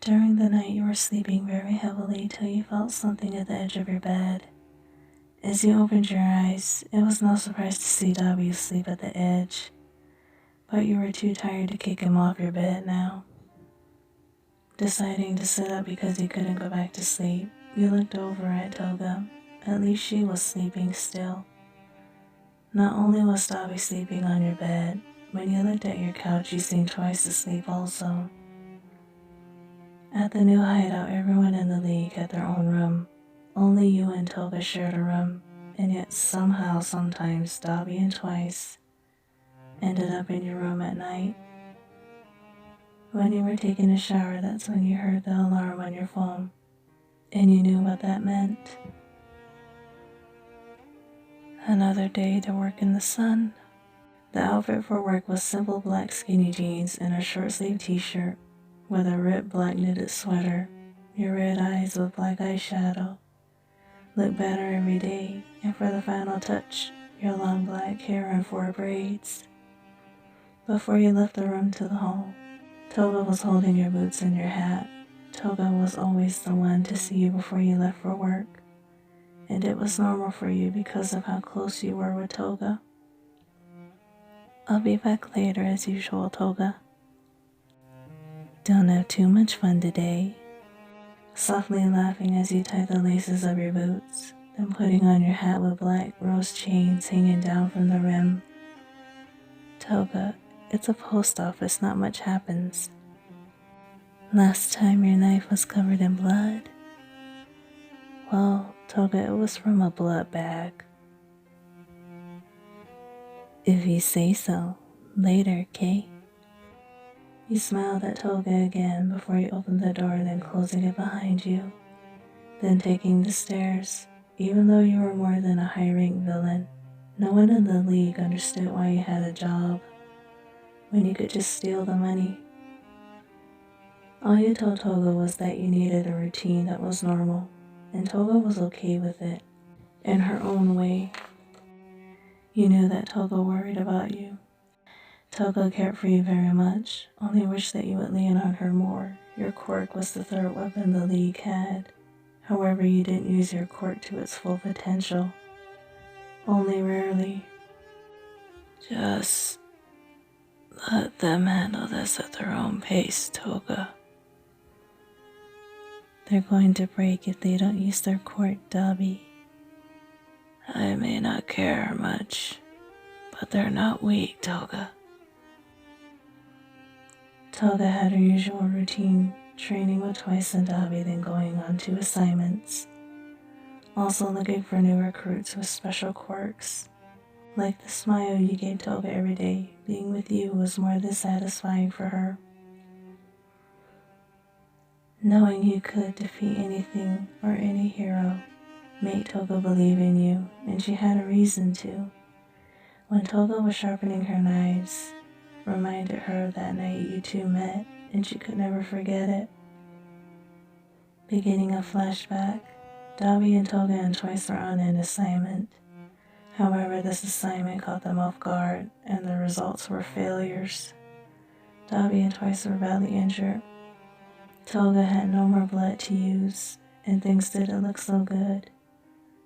During the night, you were sleeping very heavily till you felt something at the edge of your bed. As you opened your eyes, it was no surprise to see Dobby asleep at the edge, but you were too tired to kick him off your bed now. Deciding to sit up because you couldn't go back to sleep, you looked over at Toga. At least she was sleeping still. Not only was Dobby sleeping on your bed, when you looked at your couch, you seemed twice asleep also. At the new hideout, everyone in the league had their own room. Only you and Toga shared a room, and yet somehow, sometimes, Dobby and Twice ended up in your room at night. When you were taking a shower, that's when you heard the alarm on your phone, and you knew what that meant. Another day to work in the sun. The outfit for work was simple black skinny jeans and a short-sleeved t-shirt with a ripped black knitted sweater. Your red eyes with black eyeshadow look better every day, and for the final touch, your long black hair in 4 braids. Before you left the room to the hall, Toga was holding your boots and your hat. Toga was always the one to see you before you left for work, and it was normal for you because of how close you were with Toga. I'll be back later as usual, Toga. Don't have too much fun today. Softly laughing as you tie the laces of your boots, then putting on your hat with black rose chains hanging down from the rim. Toga, it's a post office, not much happens. Last time your knife was covered in blood. Well, Toga, it was from a blood bag. If you say so. Later, Kay. You smiled at Toga again before you opened the door, then closing it behind you, then taking the stairs. Even though you were more than a high-rank villain, no one in the league understood why you had a job when you could just steal the money. All you told Toga was that you needed a routine that was normal, and Toga was okay with it, in her own way. You knew that Toga worried about you. Toga cared for you very much, only wished that you would lean on her more. Your quirk was the third weapon the league had. However, you didn't use your quirk to its full potential. Only rarely. Just let them handle this at their own pace, Toga. They're going to break if they don't use their quirk, Dobby. I may not care much, but they're not weak, Toga. Toga had her usual routine, training with Twice and Dobby, then going on to assignments. Also looking for new recruits with special quirks. Like the smile you gave Toga every day, being with you was more than satisfying for her. Knowing you could defeat anything or any hero made Toga believe in you, and she had a reason to. When Toga was sharpening her knives, reminded her of that night you two met, and she could never forget it. Beginning a flashback, Dobby and Toga and Twice were on an assignment. However, this assignment caught them off guard, and the results were failures. Dobby and Twice were badly injured. Toga had no more blood to use, and things didn't look so good.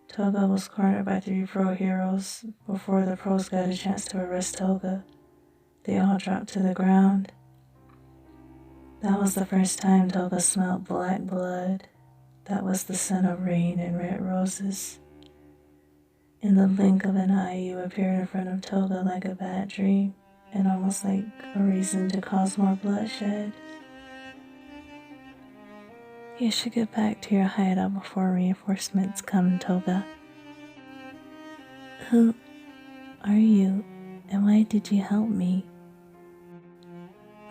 Toga was cornered by 3 pro heroes. Before the pros got a chance to arrest Toga, they all dropped to the ground. That was the first time Toga smelled black blood. That was the scent of rain and red roses. In the blink of an eye, you appeared in front of Toga like a bad dream, and almost like a reason to cause more bloodshed. You should get back to your hideout before reinforcements come, Toga. Who are you, and why did you help me?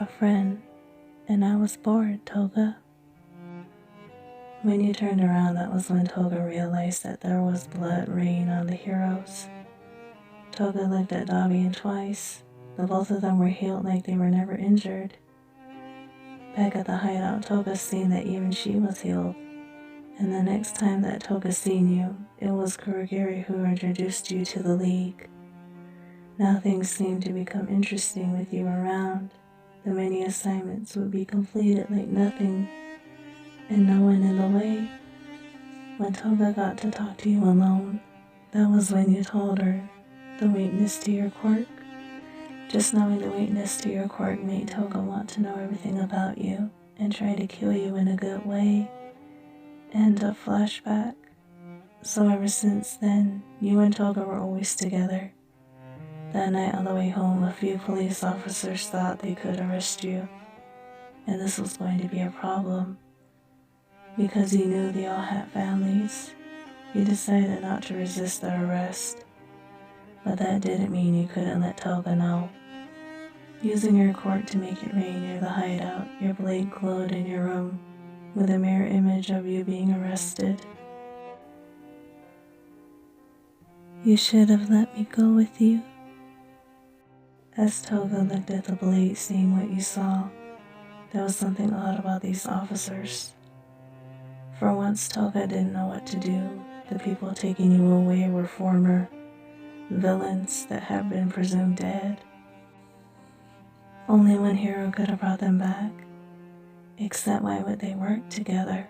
A friend, and I was bored, Toga. When you turned around, that was when Toga realized that there was blood rain on the heroes. Toga looked at Dobby and Twice. The both of them were healed like they were never injured. Back at the hideout, Toga seen that even she was healed. And the next time that Toga seen you, it was Kurogiri who introduced you to the league. Now things seemed to become interesting with you around. The many assignments would be completed like nothing and no one in the way. When Toga got to talk to you alone, that was when you told her the weakness to your quirk. Just knowing the weakness to your quirk made Toga want to know everything about you and try to kill you in a good way. End of flashback. So ever since then, you and Toga were always together. That night on the way home, a few police officers thought they could arrest you, and this was going to be a problem. Because you knew they all had families, you decided not to resist the arrest. But that didn't mean you couldn't let Toga know. Using your quirk to make it rain near the hideout, your blade glowed in your room with a mirror image of you being arrested. You should have let me go with you. As Toga looked at the blade, seeing what you saw, there was something odd about these officers. For once, Toga didn't know what to do. The people taking you away were former villains that had been presumed dead. Only one hero could have brought them back. Except why would they work together?